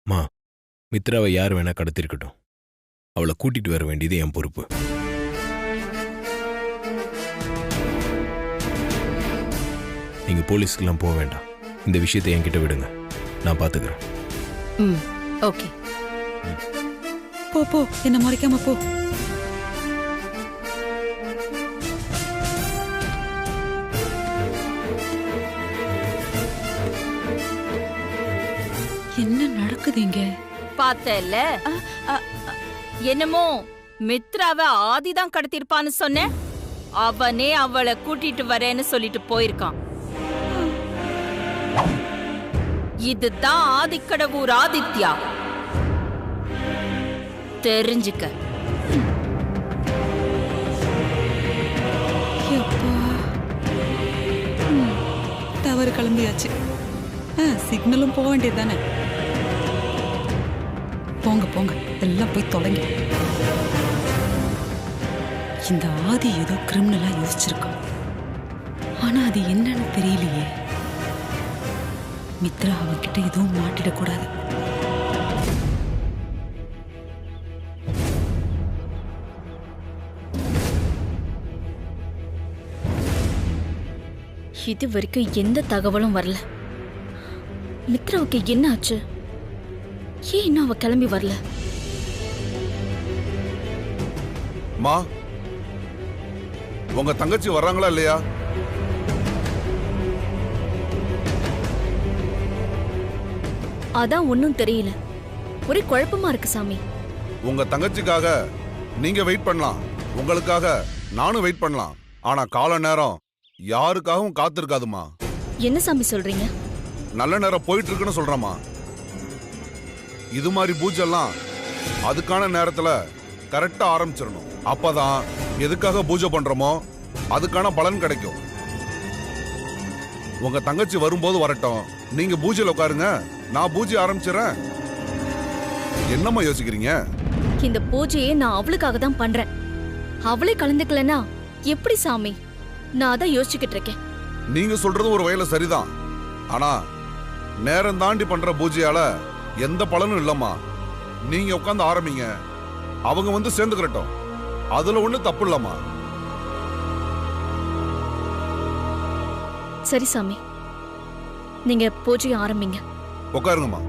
மா, மித்ராவை யார் வேணா கடத்திருக்கட்டும், அவளை கூட்டிட்டு வர வேண்டியது என் பொறுப்பு. நீங்க போலீஸ்க்கெல்லாம் போக வேண்டாம். இந்த விஷயத்தை என்கிட்ட விடுங்க, நான் பாத்துக்கிறேன். ஓகே. போ போ, என்ன மறைக்காம போ. என்ன நடக்குது இங்க? பார்த்தல, என்னமோ மித்ராவை ஆதிதான் கடத்திருப்பான்னு சொன்ன, அவனே அவளை கூட்டிட்டு வரேன்னு சொல்லிட்டு போயிருக்கான். இதுதான் ஆதிக்கடவுர் ஆதித்யா, தெரிஞ்சுக்க. தவறு கிளம்பியாச்சு. சிக்னலும் போக வேண்டியது தானே. போங்க போங்க, எல்லாம் போய் தொலைங்க. இந்த ஆதி ஏதோ கிரிமினலா யோசிச்சிருக்கான். ஆனா அது என்னன்னு தெரியலையே. மித்ரா அவன்கிட்ட எதுவும் மாட்டிடக்கூடாது. இது வரைக்கும் எந்த தகவலும் வரல. மித்ராவுக்கு என்ன ஆச்சு? ஏன் இன்னும் அவ கிளம்பி வரல? மா, உங்க தங்கச்சி வர்றாங்களா இல்லையா? அதான் ஒன்னும் தெரியல. ஒரே குழப்பமா இருக்கு சாமி. உங்க தங்கச்சிக்காக நீங்க வெயிட் பண்ணலாம், உங்களுக்காக நானும் வெயிட் பண்ணலாம். ஆனா கால நேரம் யாருக்காகவும் காத்திருக்காதுமா. என்ன சாமி சொல்றீங்க? நல்ல நேரம் போயிட்டு இருக்குன்னு சொல்றமா. இது மாதிரி பூஜைலாம் அதுக்கான நேரத்துல கரெக்டா ஆரம்பிச்சிடணும். அப்பதான் எதுக்காக பூஜை பண்றோமோ அதுக்கான பலன் கிடைக்கும். உங்க தங்கச்சி வரும்போது வரட்டும், நீங்க பூஜையில உட்காருங்க, நான் பூஜை ஆரம்பிச்சிடறேன். என்னம்மா யோசிக்கிறீங்க? இந்த பூஜையை நான் அவளுக்காக தான் பண்றேன். அவளே கலந்துக்கலனா எப்படி சாமி? நான் அதான் யோசிச்சுக்கிட்டு இருக்கேன். நீங்க சொல்றது ஒரு வகையில சரிதான். ஆனா நேரம் தாண்டி பண்ற பூஜையால எந்த பலனும் இல்லம்மா. நீங்க உட்கார்ந்து ஆரம்பிங்க, அவங்க வந்து சேர்ந்துக்கிறட்டும், அதுல ஒண்ணு தப்பு இல்லம்மா. சரி சாமி, நீங்க பூஜையை ஆரம்பிங்க. உட்காருங்கம்மா.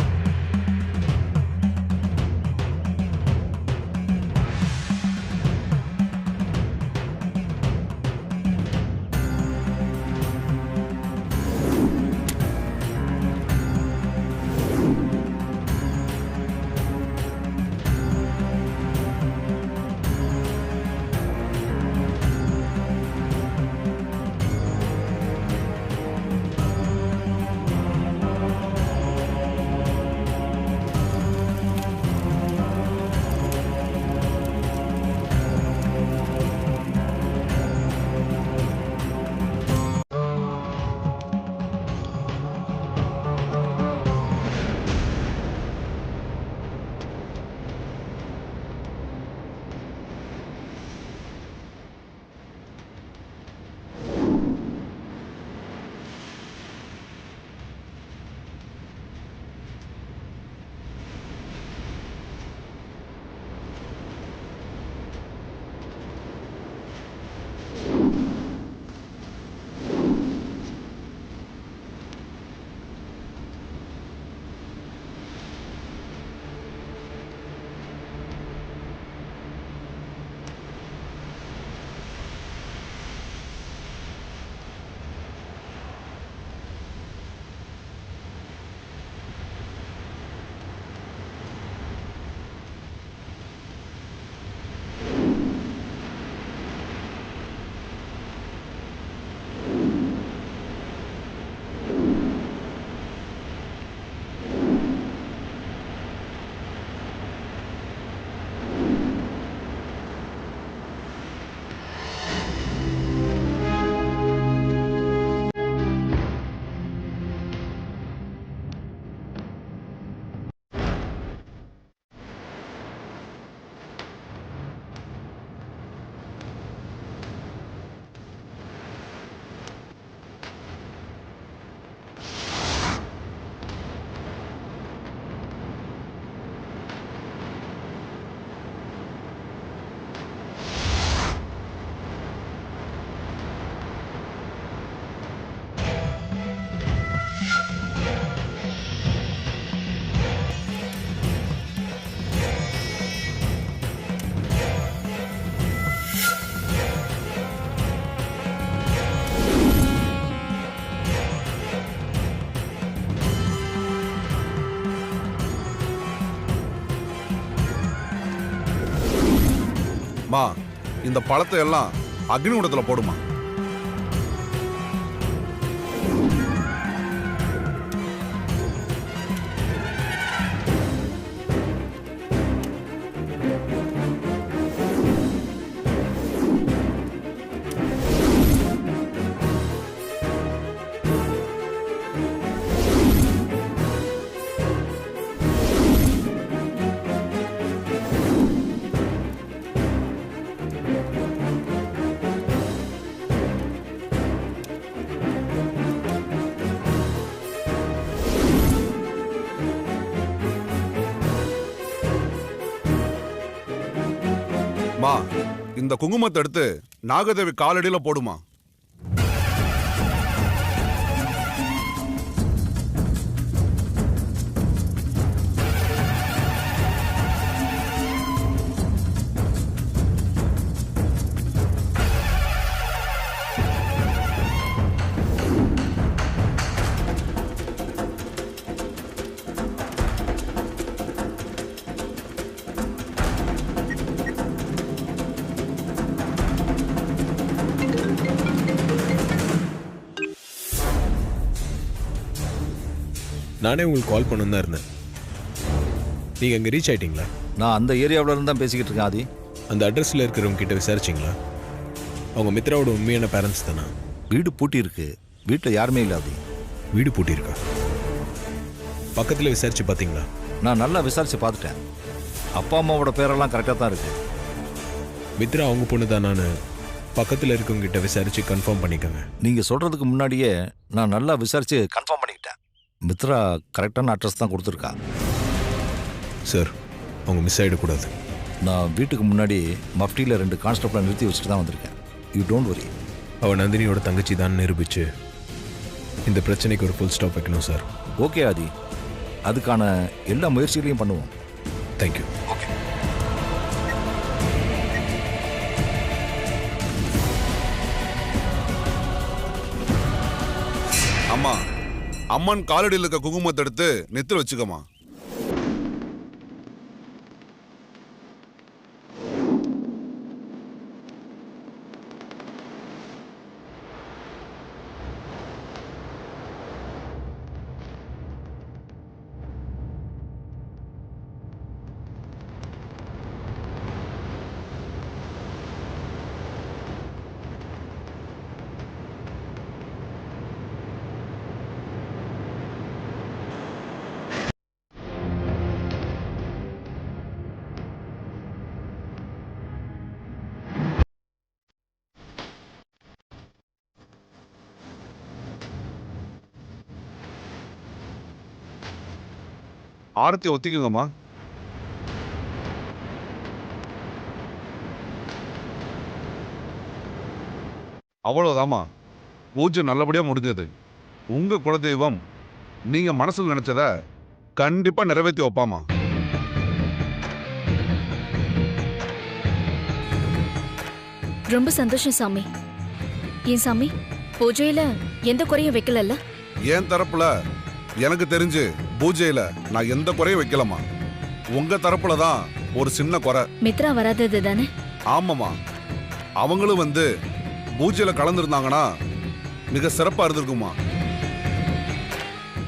மா இந்த பழத்தை எல்லாம் அக்னி குண்டத்துல போடுமா. மா இந்த குங்குமத்தை எடுத்து நாகதேவி காலடியில போடுமா. நானே உங்களுக்கு கால் பண்ணணும் தான் இருந்தேன். நீங்கள் அங்கே ரீச் ஆயிட்டீங்களா? நான் அந்த ஏரியாவில் இருந்து தான் பேசிக்கிட்டு இருக்கேன் ஆதி. அந்த அட்ரஸில் இருக்கிறவங்க கிட்ட விசாரிச்சிங்களா? அவங்க மித்ராவோட உண்மையான பேரண்ட்ஸ் தானா? வீடு பூட்டி இருக்கு, வீட்டில் யாருமே இல்லை ஆதி. வீடு பூட்டியிருக்கா? பக்கத்தில் விசாரிச்சு பார்த்தீங்களா? நான் நல்லா விசாரித்து பார்த்துட்டேன். அப்பா அம்மாவோட பேரெல்லாம் கரெக்டாக தான் இருக்கு. மித்ரா அவங்க பொண்ணு தானான்னு பக்கத்தில் இருக்கவங்க கிட்ட விசாரிச்சு கன்ஃபார்ம் பண்ணிக்கோங்க. நீங்கள் சொல்கிறதுக்கு முன்னாடியே நான் நல்லா விசாரித்து கன்ஃபார்ம் பண்ணிக்கிட்டேன். மித்ரா கரெக்டான அட்ரஸ் தான் கொடுத்துருக்கா. சார், அவங்க மிஸ் ஆகிடக்கூடாது. நான் வீட்டுக்கு முன்னாடி மஃப்டியில் 2 கான்ஸ்டபிளை நிறுத்தி வச்சுட்டு தான் வந்திருக்கேன். You don't worry. அவள் நந்தினியோட தங்கச்சி தான் நிரூபிச்சு இந்த பிரச்சனைக்கு ஒரு ஃபுல் ஸ்டாப் வைக்கணும் சார். ஓகே ஆதி, அதுக்கான எல்லா முயற்சிகளையும் பண்ணுவோம். தேங்க்யூ. ஓகே. அம்மா, அம்மன் காலடியில் இருக்க குங்குமத்தை எடுத்து நெத்தில வச்சுக்கமா. ஆரத்தி ஒத்திக்குங்கம்மா. அவ்வளவுதாம்மா, பூஜை நல்லபடியா முடிஞ்சது. உங்க குலதெய்வம் நீங்க மனசுல நினைச்சத கண்டிப்பா நிறைவேற்றி வைப்பாமா. ரொம்ப சந்தோஷம் சாமி. ஏன் சாமி, பூஜையில எந்த குறையும் வைக்கலல்ல? என் தரப்புல எனக்கு தெரிஞ்சு பூஜையில நான் எந்த குறையும் வைக்கலமா. உங்க தரப்புல தான் ஒரு சின்ன குறை. மித்ரா வராதது தானே? ஆமாமா, அவங்களும் வந்து பூஜையில கலந்துருந்தாங்கன்னா மிக சிறப்பா இருந்திருக்குமா.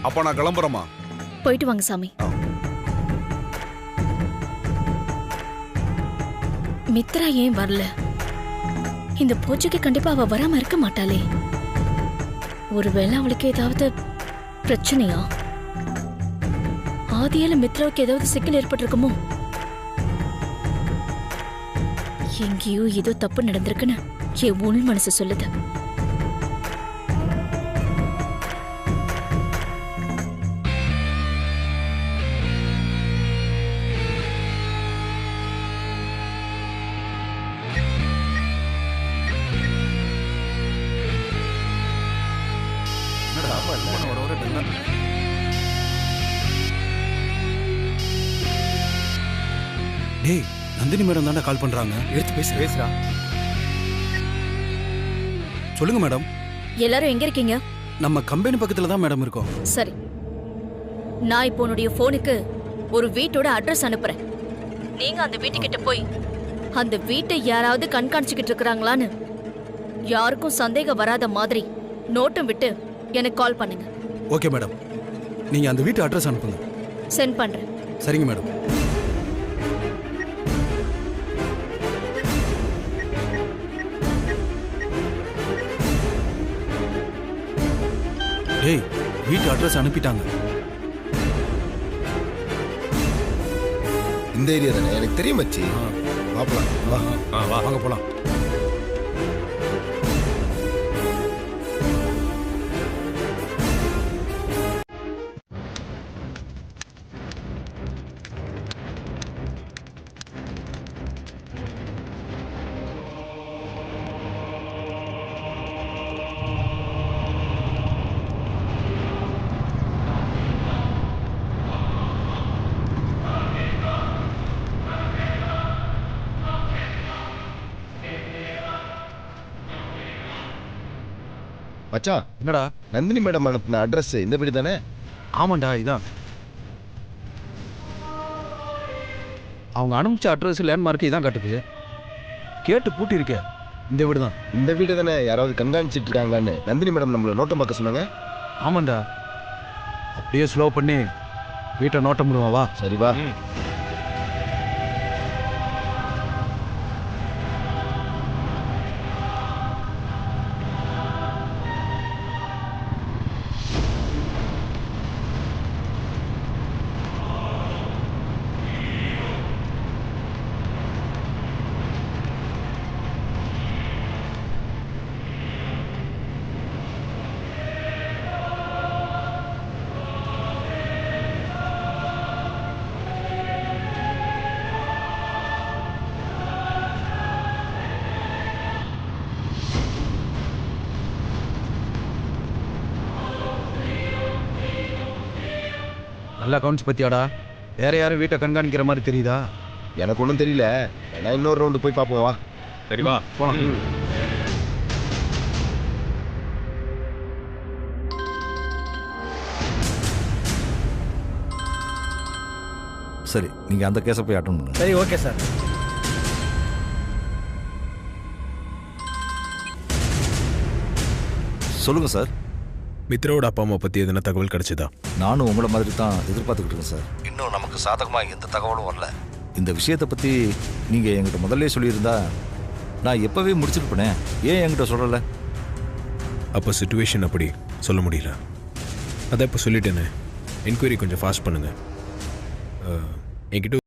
அப்ப நான் கிளம்புறேம்மா. போயிட்டு வாங்க சாமி. மித்ரா ஏன் வரல? இந்த பூஜைக்கு கண்டிப்பா அவ வராம இருக்க மாட்டாளே. ஒருவேளை அவளுக்கு ஏதாவது பிரச்சனையா? ஆதியால மித்ராவுக்கு ஏதாவது சிக்கல் ஏற்பட்டிருக்குமோ? எங்கேயோ ஏதோ தப்பு நடந்திருக்குன்னு என் உள் மனசு சொல்லுது. டேய், நந்தினி மேடம் தானே கால் பண்றாங்க. எடுத்து பேசுறா. சொல்லுங்க மேடம். எல்லாரும் எங்க இருக்கீங்க? நம்ம கம்பெனி பக்கத்துல தான் மேடம் இருக்கோம். சரி, நான் இப்போ உன்னுடைய போனுக்கு ஒரு வீட்டோட அட்ரஸ் அனுப்புறேன். நீங்க அந்த வீட்டுக்கிட்ட போய் அந்த வீட்டை யாராவது கண்காணிச்சுக்கிட்டு இருக்கிறாங்களான்னு யாருக்கும் சந்தேகம் வராத மாதிரி நோட்டம் விட்டு எனக்கு கால் பண்ணுங்க. ஓகே மேடம், நீங்க அந்த வீட்டு அட்ரஸ் அனுப்புங்க. சென்ட் பண்றேன். சரிங்க மேடம். டேய், வீட்டு அட்ரஸ் அனுப்பிட்டாங்க. இந்த ஏரியா தானே, எனக்கு தெரியும் மச்சி. வா வாங்க போலாம். மச்சான், என்னடா? நந்தினி மேடம் அனுப்பின அட்ரஸ் இந்த வீடு தானே? ஆமாண்டா, இதான் அவங்க அனுப்பிச்ச அட்ரஸ். லேண்ட்மார்க் இதான் காட்டுது. கேட்டு பூட்டி இருக்க. இந்த வீடு தான். இந்த வீடு தானே யாராவது கண்காணிச்சிட்டு இருக்காங்களான்னு நந்தினி மேடம் நம்மள நோட்டம் பார்க்க சொன்னாங்க. ஆமாண்டா, அப்படியே ஸ்லோ பண்ணி வீட்டை நோட்டம் விடுவா. வா. சரி வா. நல்லா கவுன்ஸ் பத்தியாடா? வேற யாரும் வீட்டை கண்காணிக்கிற மாதிரி தெரியுதா? எனக்கு ஒன்றும் தெரியல. நான் இன்னொரு ரவுண்டு போய் பார்ப்போம். வா. சரி வா போலாம். சரி, நீங்கள் அந்த கேஸை போய் அட்டன் பண்ணுங்க. சரி, ஓகே சார். சொல்லுங்கள் சார். மித்ராவோட அப்பா அம்மா பற்றி எதனா தகவல் கிடைச்சதா? நானும் உங்களை மாதிரி தான் எதிர்பார்த்துக்கிட்டு இருக்கேன் சார். இன்னும் நமக்கு சாதகமாக எந்த தகவலும் வரல. இந்த விஷயத்தை பற்றி நீங்கள் என்கிட்ட முதல்ல சொல்லியிருந்தா நான் எப்போவே முடிச்சிருப்பேனே. ஏன் என்கிட்ட சொல்லலை? அப்போ சுச்சுவேஷன் அப்படி சொல்ல முடியல. அதான் இப்போ சொல்லிட்டேனே. என்கொயரி கொஞ்சம் ஃபாஸ்ட் பண்ணுங்கள். என்கிட்ட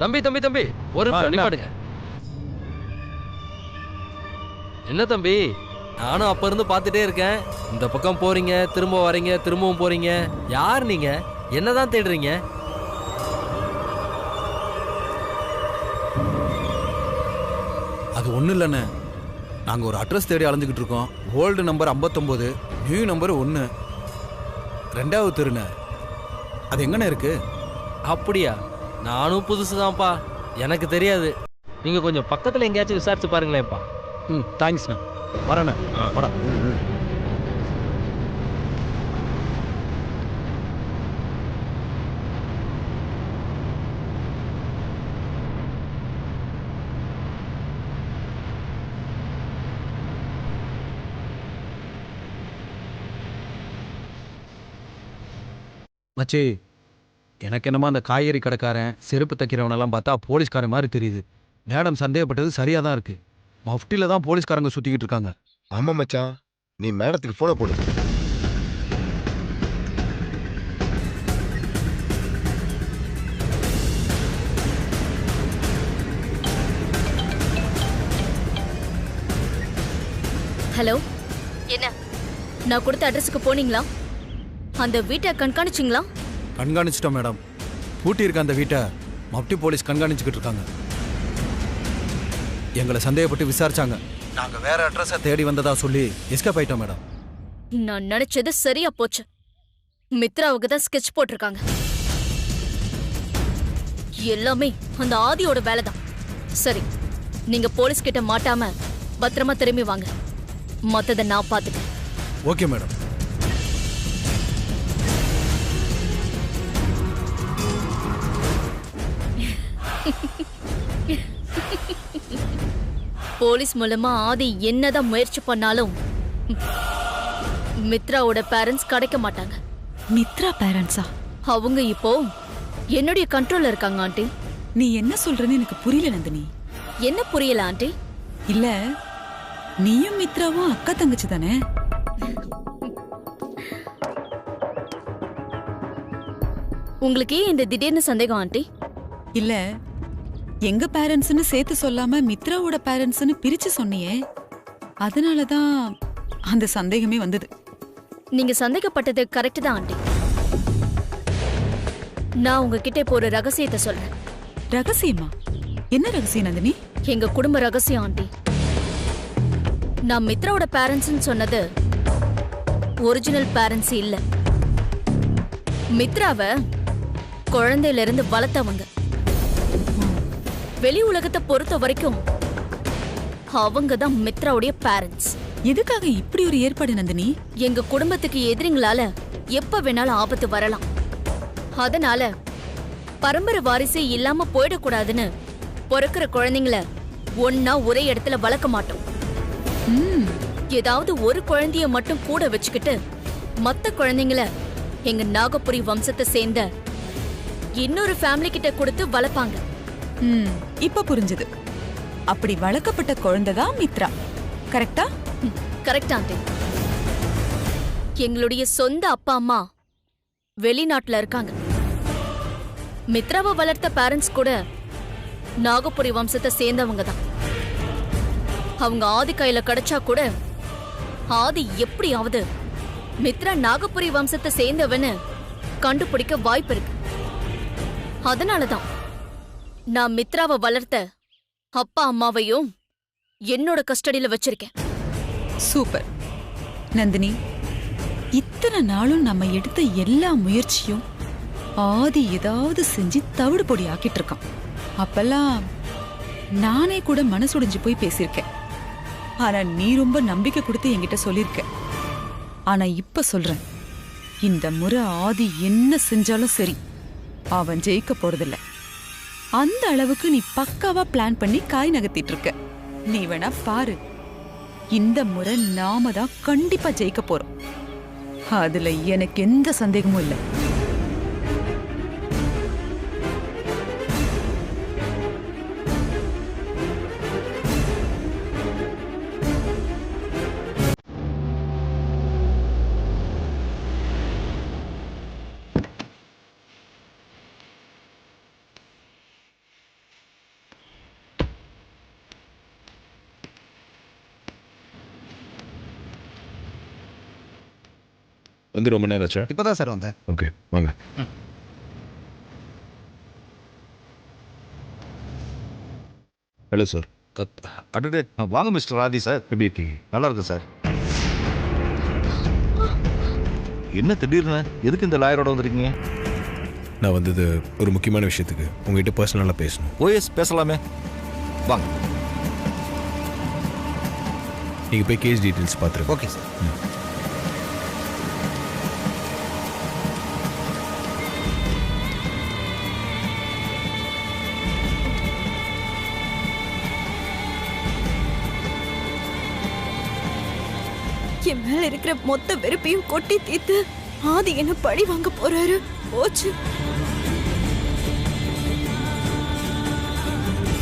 தம்பி தம்பி தம்பி ஒரு நிமிஷம் நிப்பாடுங்க. என்ன தம்பி, நானும் அப்ப இருந்து பார்த்துட்டே இருக்கேன். இந்த பக்கம் போறீங்க, திரும்ப வரீங்க, திரும்பவும் போறீங்க. யார் நீங்க? என்னதான் தேடுறீங்க? அது ஒன்றும் இல்லைண்ணே, நாங்கள் ஒரு அட்ரஸ் தேடி அலைஞ்சிக்கிட்டு இருக்கோம். ஓல்டு நம்பர் 59, நியூ நம்பர் 1, 2வது தெருண்ணே. அது எங்கண்ணே இருக்கு? அப்படியா? நானும் புதுசுதான்ப்பா, எனக்கு தெரியாது. நீங்க கொஞ்சம் பக்கத்துல எங்கேயாச்சும் விசாரிச்சு பாருங்களேன்ப்பா. தேங்க்ஸ்ண்ணே. வரேண்ணே. வரா. மச்சி, எனக்கு என்னமோ அந்த காய்கறி கடைக்காரன் செருப்பு தைக்கிறவனெல்லாம் பார்த்தா போலீஸ்காரன் மாதிரி தெரியுது. மேடம் சந்தேகப்பட்டது சரியா தான் இருக்கு. மஃப்டில தான் போலீஸ்காரங்க சுத்திக்கிட்டு இருக்காங்க. ஆமா மச்சான், நீ மேடத்துக்கு போனை போடு. ஹலோ, என்ன நான் கொடுத்த அட்ரஸுக்கு போனீங்களா? அந்த வீட்டை கண்காணிச்சிங்களா? கண்காணிச்சிட்டோம் மேடம். பூட்டி இருக்க அந்த வீட்டை மஃப்டி போலீஸ் கண்காணிச்சுக்கிட்டு இருக்காங்க. எங்களை சந்தேகப்பட்டு விசாரிச்சாங்க. நாங்க வேற அட்ரஸை தேடி வந்ததா சொல்லி எஸ்கேப் ஆயிட்டோம் மேடம். நான் நினைச்சது சரியா போச்சு. மித்ராவுக்கு தான் ஸ்கெட்ச் போட்டிருக்காங்க. எல்லாமே அந்த ஆதியோட வேலை தான். சரி, நீங்க போலீஸ் கிட்ட மாட்டாம பத்திரமா திரும்பி வாங்க. மத்தத நான் பாத்துக்கிறேன். Okay madam. போலீஸ் மூலமா ஆதி என்னதான் முயற்சி பண்ணாலும் மித்ராவோட பேரண்ட்ஸ் கிடைக்க மாட்டாங்க. மித்ரா பேரண்ட்ஸா? அவங்க இப்போ என்னுடைய கண்ட்ரோல்ல இருக்காங்க ஆண்டி. நீ என்ன சொல்றன்னு எனக்கு புரியல நந்தினி. என்ன புரியல ஆண்டி? இல்ல, நீயும் மித்ராவும் அக்கா தங்கச்சி தானே? உங்களுக்கு ஏன் இந்த திடீர்னு சந்தேகம் ஆண்டி? இல்ல, எங்க பேரண்ட்ஸ்னு சேர்த்து சொல்லாம மித்ராவோட பேரண்ட்ஸ்னு பிரிச்சு சொன்னியே, அதனாலதான் அந்த சந்தேகமே வந்தது. நீங்க சந்தேகப்பட்டது கரெக்ட் தான் ஆண்டி. நான் உங்ககிட்ட இப்போ ஒரு ரகசியத்தை சொல்றேன். ரகசியமா? என்ன ரகசியம் நந்தினி? எங்க குடும்ப ரகசியம் ஆண்டி. நான் மித்ராவோட பேரண்ட்ஸ்னு சொன்னது ஒரிஜினல் பேரண்ட்ஸ் இல்ல. மித்ராவை குழந்தையில இருந்து வளர்த்தவங்க. வெளி உலகத்தை பொறுத்த வரைக்கும் அவங்க தான் மித்ராவுடைய பேரண்ட்ஸ். எதுக்காக இப்படி ஒரு ஏற்பாடு நந்தினி? எங்க குடும்பத்துக்கு எதிரிங்களால எப்ப வேணாலும் ஆபத்து வரலாம். அதனால பரம்பரை வாரிசே இல்லாம போயிடக்கூடாதுன்னு பிறக்கிற குழந்தைங்கள ஒன்னா ஒரே இடத்துல வளர்க்க மாட்டோம். ஏதாவது ஒரு குழந்தைய மட்டும் கூட வச்சுக்கிட்டு மத்த குழந்தைங்கள எங்க நாகபுரி வம்சத்தை சேர்ந்த இன்னொரு ஃபேமிலி கிட்ட கொடுத்து வளர்ப்பாங்க. இப்ப புரிஞ்சது. அப்படி வளர்க்கப்பட்ட குழந்தைதான் மித்ரா, கரெக்டா? Correct aunty. எங்களுடைய சொந்த அப்பா அம்மா வெளிநாட்டுல இருக்காங்க. மித்ராவை வளர்த்த பேரண்ட்ஸ் கூட நாகபுரி வம்சத்தை சேர்ந்தவங்க தான். அவங்க ஆதி கையில கிடைச்சா கூட ஆதி எப்படியாவது மித்ரா நாகபுரி வம்சத்தை சேர்ந்தவன்னு கண்டுபிடிக்க வாய்ப்பு இருக்கு. அதனாலதான் நான் மித்ராவை வளர்த்த அப்பா அம்மாவையும் என்னோட கஸ்டடியில வச்சிருக்கேன். சூப்பர் நந்தினி. இத்தனை நாளும் நம்ம எடுத்த எல்லா முயற்சியும் ஆதி ஏதாவது செஞ்சு தவிடு பொடி ஆக்கிட்டு இருக்கான். அப்பெல்லாம் நானே கூட மனசுடைஞ்சு போய் பேசியிருக்கேன். ஆனா நீ ரொம்ப நம்பிக்கை கொடுத்து என்கிட்ட சொல்லியிருக்க. ஆனா இப்ப சொல்றேன், இந்த முறை ஆதி என்ன செஞ்சாலும் சரி, அவன் ஜெயிக்க போறதில்ல. அந்த அளவுக்கு நீ பக்காவா பிளான் பண்ணி காய் நகர்த்திட்டு இருக்க. நீ வேணா பாரு, இந்த முறை நாம தான் கண்டிப்பா ஜெயிக்க போறோம். அதுல எனக்கு எந்த சந்தேகமும் இல்லை. வந்து ரொம்ப நேரம் ஆச்சா? இப்பதான் சார் வந்தேன். ஓகே, வாங்க. Hello sir. அடடே, வாங்க மிஸ்டர் ஆதி சார். எப்படி இருக்கீங்க? நல்லா இருக்கு சார். என்ன திடீர்னு எதுக்கு இந்த லாயரோட வந்திருக்கீங்க? நான் வந்தது ஒரு முக்கியமான விஷயத்துக்கு. உங்ககிட்ட பர்சனலாக பேசணும். ஓஎஸ் பேசலாமே, வாங்க. நீங்கள் போய் கேஸ் டீட்டெயில்ஸ் பார்த்துருங்க. Okay sir. என் மேல இருக்கிற மொத்த வெறுப்பையும் கொட்டி தீர்த்து ஆதி என்ன பழி வாங்க போறாரு. போச்சு.